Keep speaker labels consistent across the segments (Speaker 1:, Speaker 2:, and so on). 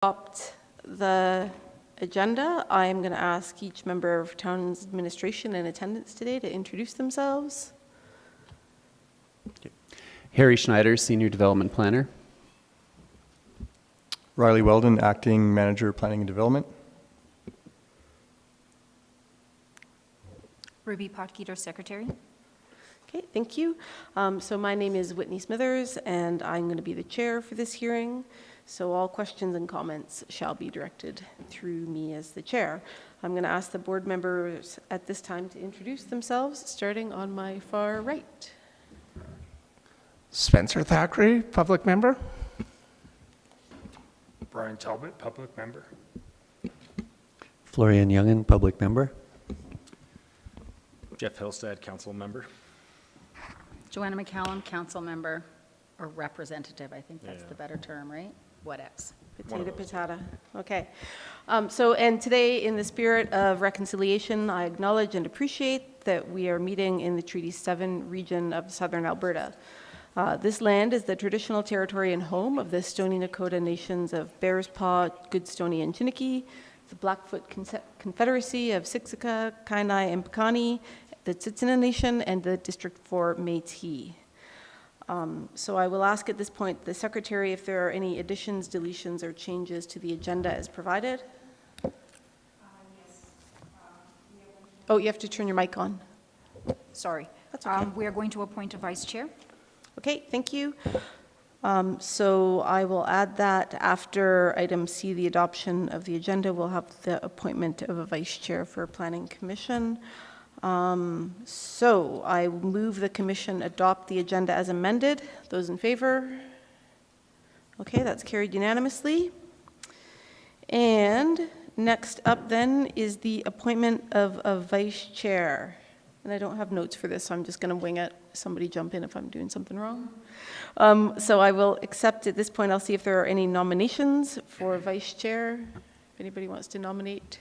Speaker 1: Adopt the agenda. I am going to ask each member of town's administration in attendance today to introduce themselves.
Speaker 2: Okay. Harry Schneider, Senior Development Planner.
Speaker 3: Riley Weldon, Acting Manager, Planning and Development.
Speaker 4: Ruby Potgieter, Secretary.
Speaker 1: Okay, thank you. So my name is Whitney Smithers, and I'm going to be the chair for this hearing. So all questions and comments shall be directed through me as the chair. I'm going to ask the board members at this time to introduce themselves, starting on my far right.
Speaker 5: Spencer Thackeray, public member.
Speaker 6: Brian Talbot, public member.
Speaker 7: Florian Youngen, public member.
Speaker 6: Jeff Hillstead, council member.
Speaker 4: Joanna McCallum, council member, or representative, I think that's the better term, right? Whatevs.
Speaker 1: Potato, patata. Okay. And today, in the spirit of reconciliation, I acknowledge and appreciate that we are meeting in the Treaty 7 region of southern Alberta. This land is the traditional territory and home of the Stoney Nakoda nations of Bearspaw, Goodstoney, and Chiniki, the Blackfoot Confederacy of Siksika, Kainai, and Piikani, the Tsuut'ina Nation, and the District 4 Métis. So I will ask at this point the Secretary if there are any additions, deletions, or changes to the agenda as provided. Yes. Oh, you have to turn your mic on.
Speaker 4: Sorry.
Speaker 1: That's okay.
Speaker 4: We are going to appoint a vice chair.
Speaker 1: Okay, thank you. So I will add that after item C, the adoption of the agenda, we'll have the appointment of a vice chair for Planning Commission. So I move the commission adopt the agenda as amended. Those in favor? Okay, that's carried unanimously. And next up then is the appointment of a vice chair. And I don't have notes for this, so I'm just going to wing it. Somebody jump in if I'm doing something wrong. So I will accept at this point. I'll see if there are any nominations for vice chair. If anybody wants to nominate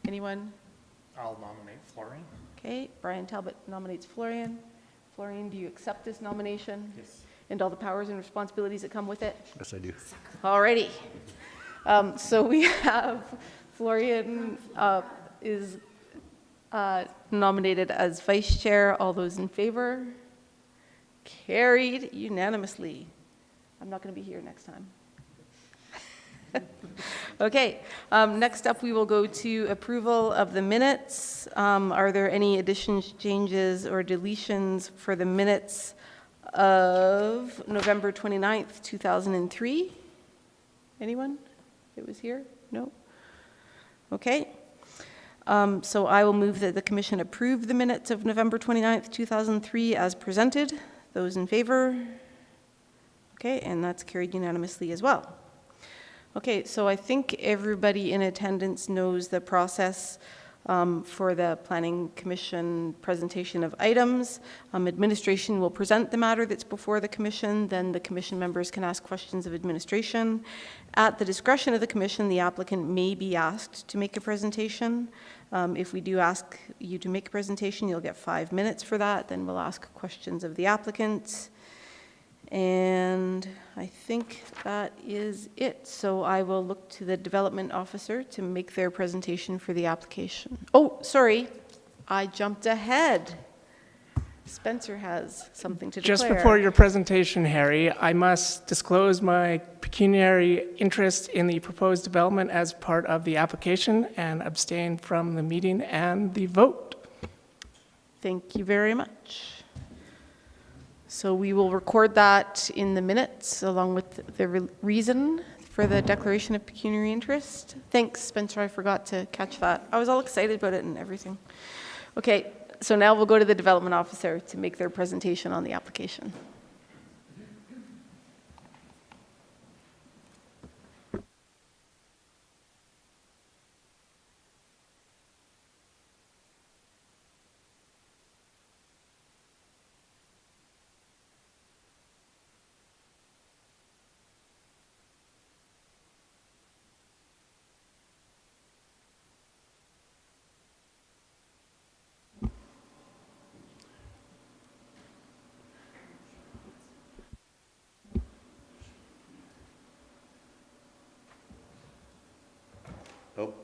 Speaker 1: anyone.
Speaker 6: I'll nominate Florian.
Speaker 1: Okay, Brian Talbot nominates Florian. Florian, do you accept this nomination?
Speaker 6: Yes.
Speaker 1: And all the powers and responsibilities that come with it?
Speaker 7: Yes, I do.
Speaker 1: Alrighty. So we have Florian is nominated as vice chair. All those in favor? Carried unanimously. I'm not going to be here next time. Okay, next up we will go to approval of the minutes. Are there any additions, changes, or deletions for the minutes of November 29th, 2003? Anyone? It was here? No? Okay. So I will move that the commission approve the minutes of November 29th, 2003 as presented. Those in favor? Okay, and that's carried unanimously as well. Okay, so I think everybody in attendance knows the process for the Planning Commission presentation of items. Administration will present the matter that's before the Commission, then the Commission members can ask questions of administration. At the discretion of the Commission, the applicant may be asked to make a presentation. If we do ask you to make a presentation, you'll get 5 minutes for that. Then we'll ask questions of the applicant. And I think that is it. So I will look to the development officer to make their presentation for the application. Oh, sorry, I jumped ahead. Spencer has something to declare.
Speaker 5: Just before your presentation, Harry, I must disclose my pecuniary interest in the proposed development as part of the application and abstain from the meeting and the vote.
Speaker 1: Thank you very much. So we will record that in the minutes along with the reason for the declaration of pecuniary interest. Thanks, Spencer. I forgot to catch that. I was all excited about it and everything. Okay, so now we'll go to the development officer to make their presentation on the application.
Speaker 2: Oh.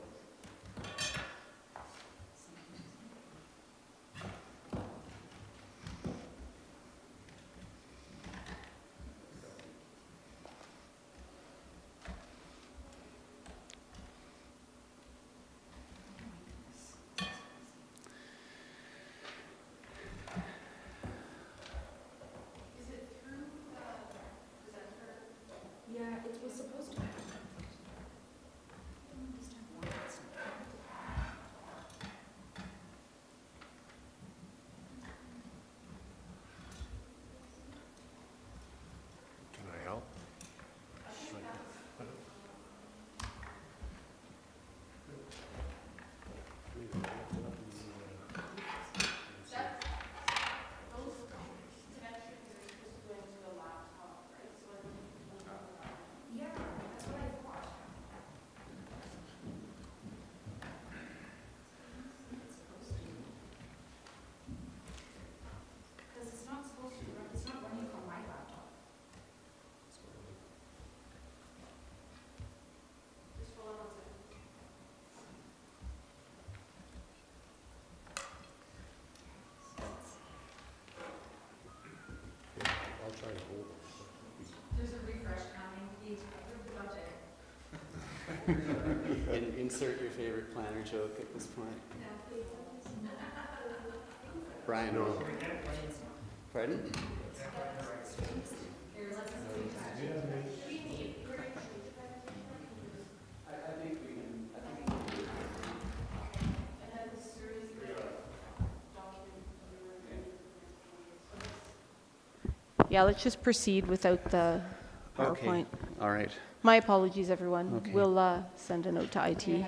Speaker 6: Can I help? I'll try to hold it.
Speaker 2: Insert your favorite planner joke at this point. Brian.
Speaker 6: No.
Speaker 2: Pardon?
Speaker 1: Yeah, let's just proceed without the
Speaker 2: Okay.
Speaker 1: PowerPoint.
Speaker 2: All right.
Speaker 1: My apologies, everyone.
Speaker 2: Okay.
Speaker 1: We'll send a note to IT.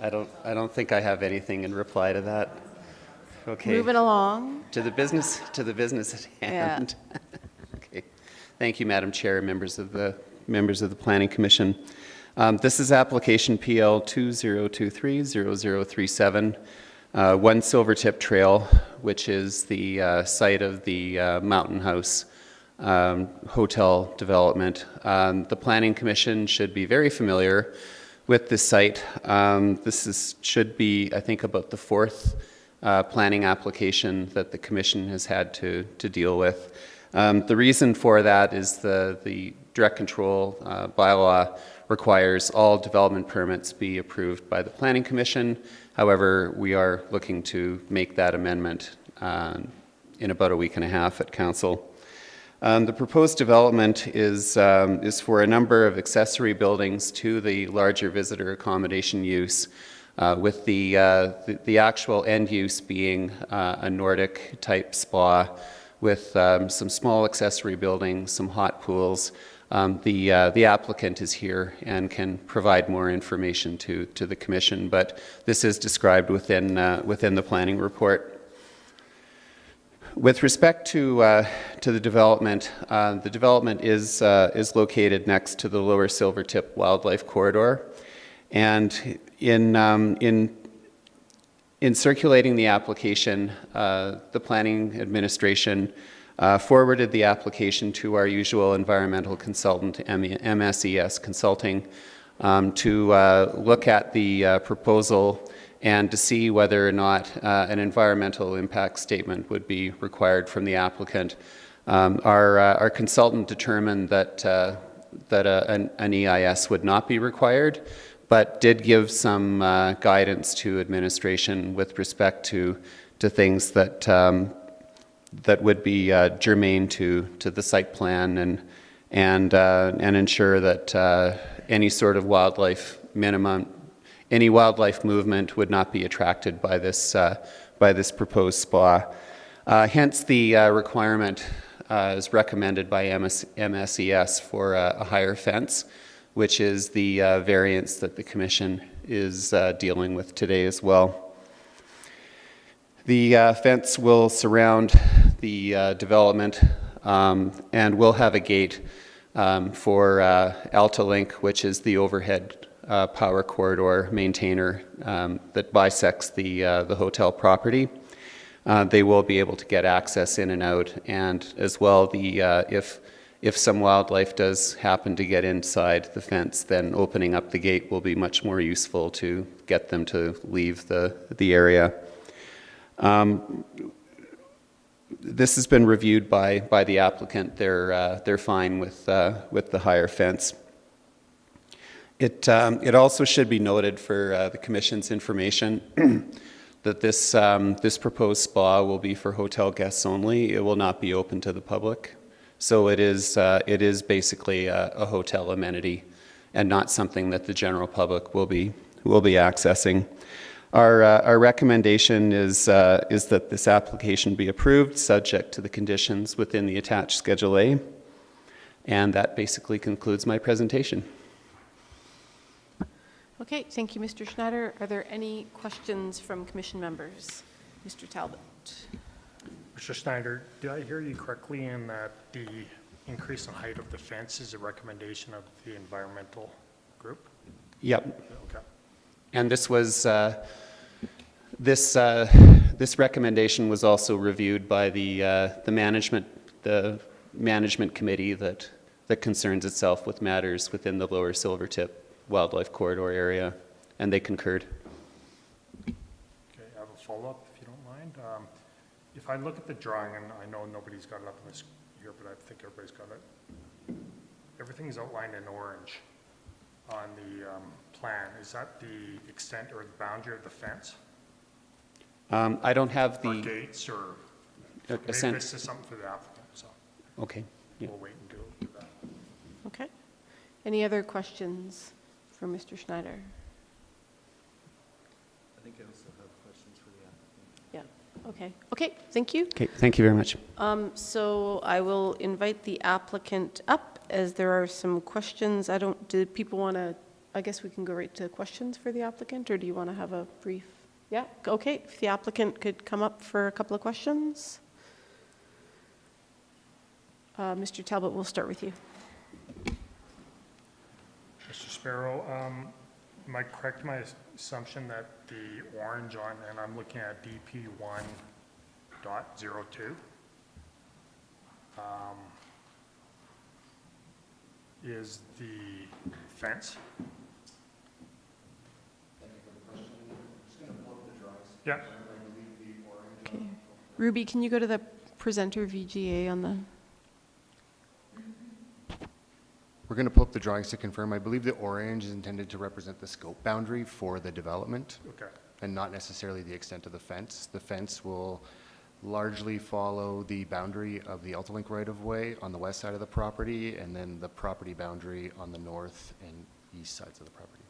Speaker 2: I don't think I have anything in reply to that. Okay.
Speaker 1: Moving along.
Speaker 2: To the business at hand. Okay. Thank you, Madam Chair, members of the Planning Commission. This is application PL 2023-0037, One Silvertip Trail, which is the site of the Mountain House hotel development. The Planning Commission should be very familiar with this site. Should be, I think, about the fourth planning application that the Commission has had to deal with. The reason for that is the direct control bylaw requires all development permits be approved by the Planning Commission. However, we are looking to make that amendment in about a week and a half at Council. The proposed development is for a number of accessory buildings to the larger visitor accommodation use, with the actual end use being a Nordic type spa with some small accessory buildings, some hot pools. The applicant is here and can provide more information to the Commission, but this is described within the planning report. With respect to the development is located next to the Lower Silvertip Wildlife Corridor, and in circulating the application, the Planning Administration forwarded the application to our usual environmental consultant, MSES Consulting, to look at the proposal and to see whether or not an environmental impact statement would be required from the applicant. Our consultant determined that an EIS would not be required, but did give some guidance to administration with respect to things that would be germane to the site plan and ensure that any sort of any wildlife movement would not be attracted by this proposed spa. Hence, the requirement is recommended by MSES for a higher fence, which is the variance that the Commission is dealing with today as well. The fence will surround the development and will have a gate for AltaLink, which is the overhead power corridor maintainer that bisects the hotel property. They will be able to get access in and out, and as well, if some wildlife does happen to get inside the fence, then opening up the gate will be much more useful to get them to leave the area. This has been reviewed by the applicant. They're fine with the higher fence. It also should be noted for the Commission's information that this proposed spa will be for hotel guests only. It will not be open to the public. So it is basically a hotel amenity and not something that the general public will be accessing. Our recommendation is that this application be approved subject to the conditions within the attached Schedule A. And that basically concludes my presentation.
Speaker 1: Okay, thank you, Mr. Schneider. Are there any questions from commission members? Mr. Talbot.
Speaker 6: Mr. Schneider, did I hear you correctly in that the increase in height of the fence is a recommendation of the environmental group?
Speaker 2: Yep.
Speaker 6: Okay.
Speaker 2: And this was this recommendation was also reviewed by the management committee that concerns itself with matters within the Lower Silvertip Wildlife Corridor area, and they concurred.
Speaker 6: Okay, I have a follow-up if you don't mind. If I look at the drawing, and I know nobody's got it up in this here, but I think everybody's got it. Everything is outlined in orange on the plan. Is that the extent or the boundary of the fence?
Speaker 2: I don't have
Speaker 6: Or
Speaker 2: the
Speaker 6: gates, or maybe
Speaker 2: assent.
Speaker 6: this is something for the applicant, so
Speaker 2: Okay. Yeah.
Speaker 6: we'll wait and do that.
Speaker 1: Okay. Any other questions for Mr. Schneider?
Speaker 7: I think I also have questions for the applicant.
Speaker 1: Yeah, okay. Okay, thank you.
Speaker 2: Okay. Thank you very much.
Speaker 1: So I will invite the applicant up as there are some questions. Do people want to, I guess we can go right to questions for the applicant, or do you want to have a brief? Yeah, okay. If the applicant could come up for a couple of questions. Mr. Talbot, we'll start with you.
Speaker 6: Mr. Sparrow, am I correct in my assumption that the orange on, and I'm looking at DP 1.02, is the fence? Yeah.
Speaker 1: Okay. Ruby, can you go to the presenter VGA on the?
Speaker 8: We're going to pull up the drawings to confirm. I believe the orange is intended to represent the scope boundary for the development
Speaker 6: Okay.
Speaker 8: and not necessarily the extent of the fence. The fence will largely follow the boundary of the Altalink right-of-way on the west side of the property, and then the property boundary on the north and east sides of the property.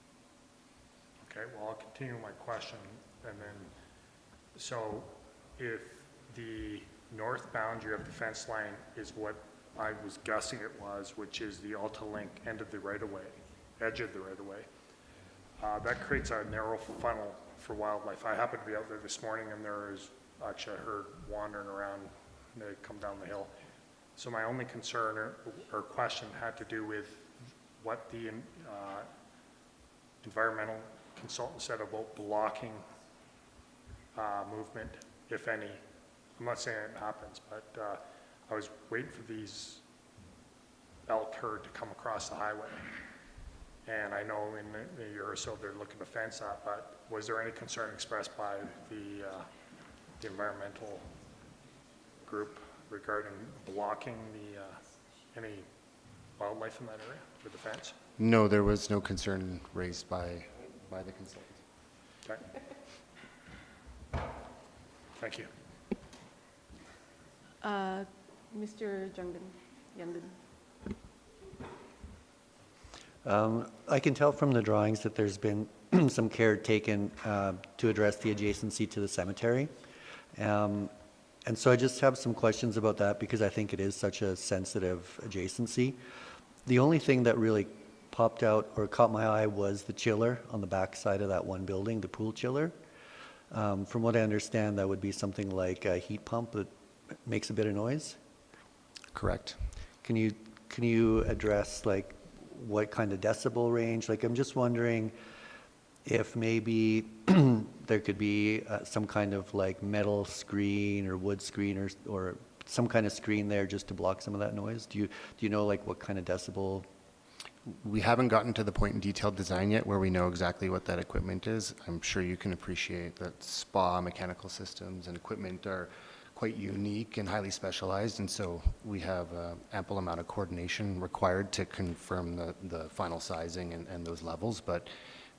Speaker 6: Okay, well, I'll continue my question, and then, so if the north boundary of the fence line is what I was guessing it was, which is the Altalink end of the right-of-way, edge of the right-of-way, that creates a narrow funnel for wildlife. I happened to be out there this morning, and there is, actually I heard wandering around, they come down the hill. So my only concern or question had to do with what the environmental consultant said about blocking movement, if any. I'm not saying it happens, but I was waiting for these elk herd to come across the highway. And I know in a year or so they're looking to fence that, but was there any concern expressed by the environmental group regarding blocking any wildlife in that area with the fence?
Speaker 8: No, there was no concern raised by the consultant.
Speaker 6: Okay. Thank you.
Speaker 1: Mr. Youngden.
Speaker 7: I can tell from the drawings that there's been some care taken to address the adjacency to the cemetery. And so I just have some questions about that because I think it is such a sensitive adjacency. The only thing that really popped out or caught my eye was the chiller on the back side of that one building, the pool chiller. From what I understand, that would be something like a heat pump that makes a bit of noise.
Speaker 8: Correct.
Speaker 7: Can you address like what kind of decibel range? Like, I'm just wondering if maybe there could be some kind of like metal screen or wood screen or some kind of screen there just to block some of that noise. Do you know like what kind of decibel?
Speaker 8: We haven't gotten to the point in detailed design yet where we know exactly what that equipment is. I'm sure you can appreciate that spa mechanical systems and equipment are quite unique and highly specialized, and so we have ample amount of coordination required to confirm the final sizing and those levels. But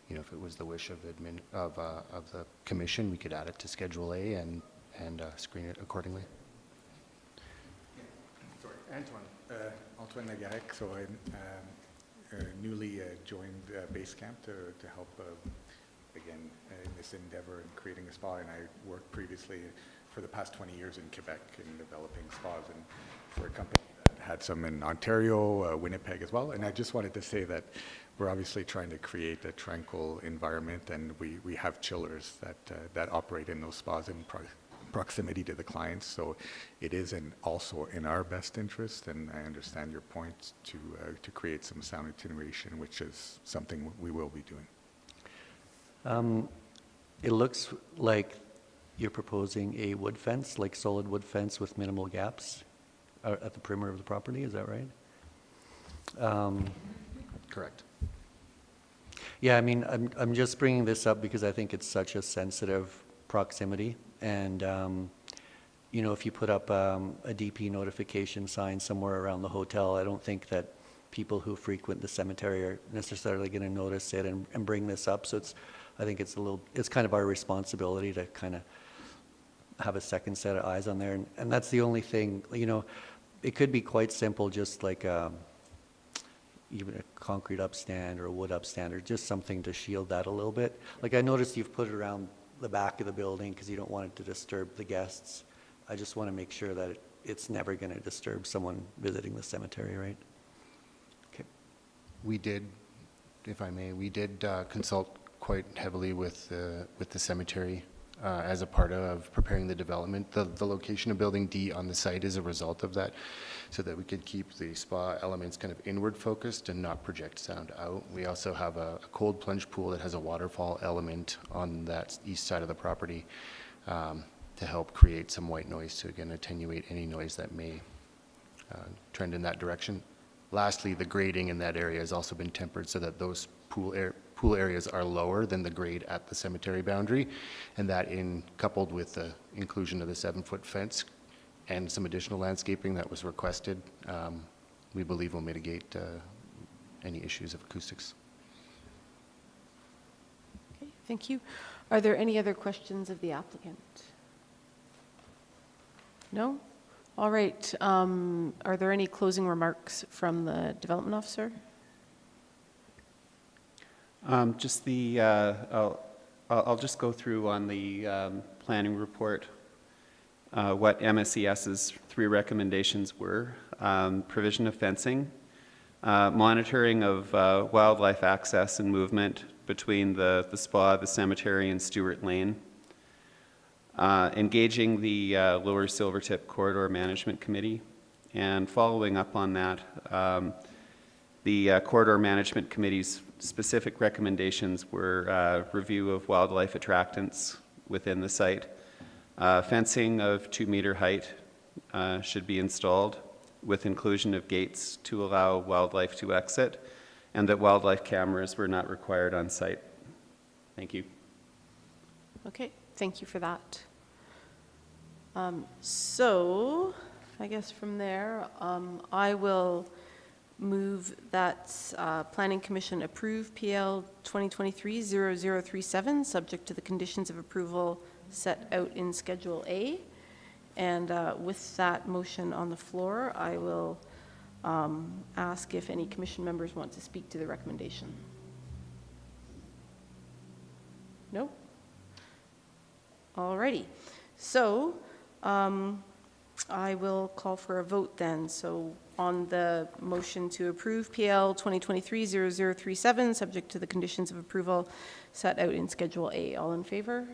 Speaker 8: you know, if it was the wish of the commission, we could add it to Schedule A and screen it accordingly.
Speaker 9: Sorry, Antoine Nagaric. So I newly joined Base Camp to help again in this endeavor in creating a spa, and I worked previously for the past 20 years in Quebec in developing spas, and for a company that had some in Ontario, Winnipeg as well. And I just wanted to say that we're obviously trying to create a tranquil environment, and we have chillers that operate in those spas in proximity to the clients. So it is also in our best interest, and I understand your point, to create some sound attenuation, which is something we will be doing.
Speaker 7: It looks like you're proposing a wood fence, like solid wood fence with minimal gaps at the perimeter of the property, is that right?
Speaker 8: Correct.
Speaker 7: Yeah, I mean, I'm just bringing this up because I think it's such a sensitive proximity, and you know, if you put up a DP notification sign somewhere around the hotel, I don't think that people who frequent the cemetery are necessarily going to notice it and bring this up. So I think it's kind of our responsibility to kind of have a second set of eyes on there, and that's the only thing. You know, it could be quite simple, just like even a concrete upstand or a wood upstand, or just something to shield that a little bit. Like, I noticed you've put it around the back of the building because you don't want it to disturb the guests. I just want to make sure that it's never going to disturb someone visiting the cemetery, right? Okay.
Speaker 8: We did, if I may, consult quite heavily with the cemetery as a part of preparing the development. The location of Building D on the site is a result of that, so that we could keep the spa elements kind of inward focused and not project sound out. We also have a cold plunge pool that has a waterfall element on that east side of the property to help create some white noise to, again, attenuate any noise that may trend in that direction. Lastly, the grading in that area has also been tempered so that those pool areas are lower than the grade at the cemetery boundary, and that, coupled with the inclusion of the 7-foot fence and some additional landscaping that was requested, we believe will mitigate any issues of acoustics.
Speaker 1: Okay, thank you. Are there any other questions of the applicant? No? All right. Are there any closing remarks from the development officer?
Speaker 2: Just I'll just go through on the planning report what MSES's 3 recommendations were. Provision of fencing, monitoring of wildlife access and movement between the spa, the cemetery, and Stewart Lane, engaging the Lower Silvertip Corridor Management Committee, and following up on that, the Corridor Management Committee's specific recommendations were review of wildlife attractants within the site. Fencing of 2-meter height should be installed with inclusion of gates to allow wildlife to exit, and that wildlife cameras were not required on site. Thank you.
Speaker 1: Okay, thank you for that. So I guess from there, I will move that Planning Commission approve PL 2023-0037, subject to the conditions of approval set out in Schedule A. And with that motion on the floor, I will ask if any commission members want to speak to the recommendation. No? All righty. So I will call for a vote then. So on the motion to approve PL 2023-0037, subject to the conditions of approval set out in Schedule A. All in favor?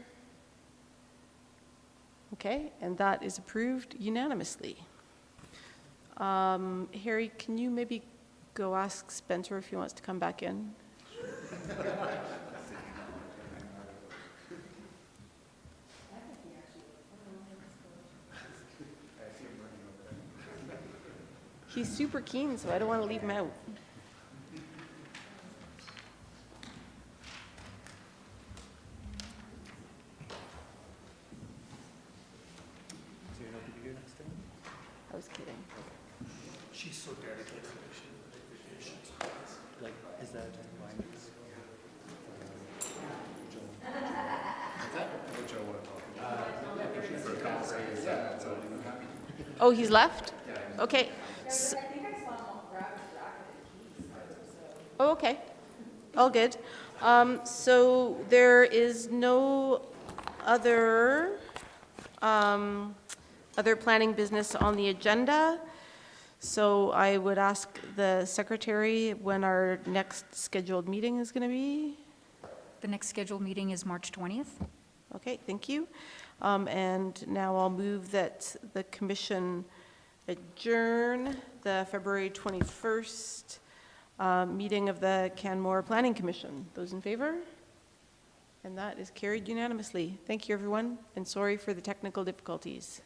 Speaker 1: Okay, and that is approved unanimously. Harry, can you maybe go ask Spencer if he wants to come back in. He's super keen, so I don't want to leave him out. I was kidding.
Speaker 3: She's so dedicated. Like, is that why?
Speaker 1: Oh, he's left? Okay. Oh, okay. All good. So there is no other, other planning business on the agenda. So I would ask the secretary when our next scheduled meeting is going to be.
Speaker 10: The next scheduled meeting is March 20th.
Speaker 1: Okay, thank you. And now I'll move that the commission adjourn the February 21st meeting of the Canmore Planning Commission. Those in favor? And that is carried unanimously. Thank you, everyone, and sorry for the technical difficulties.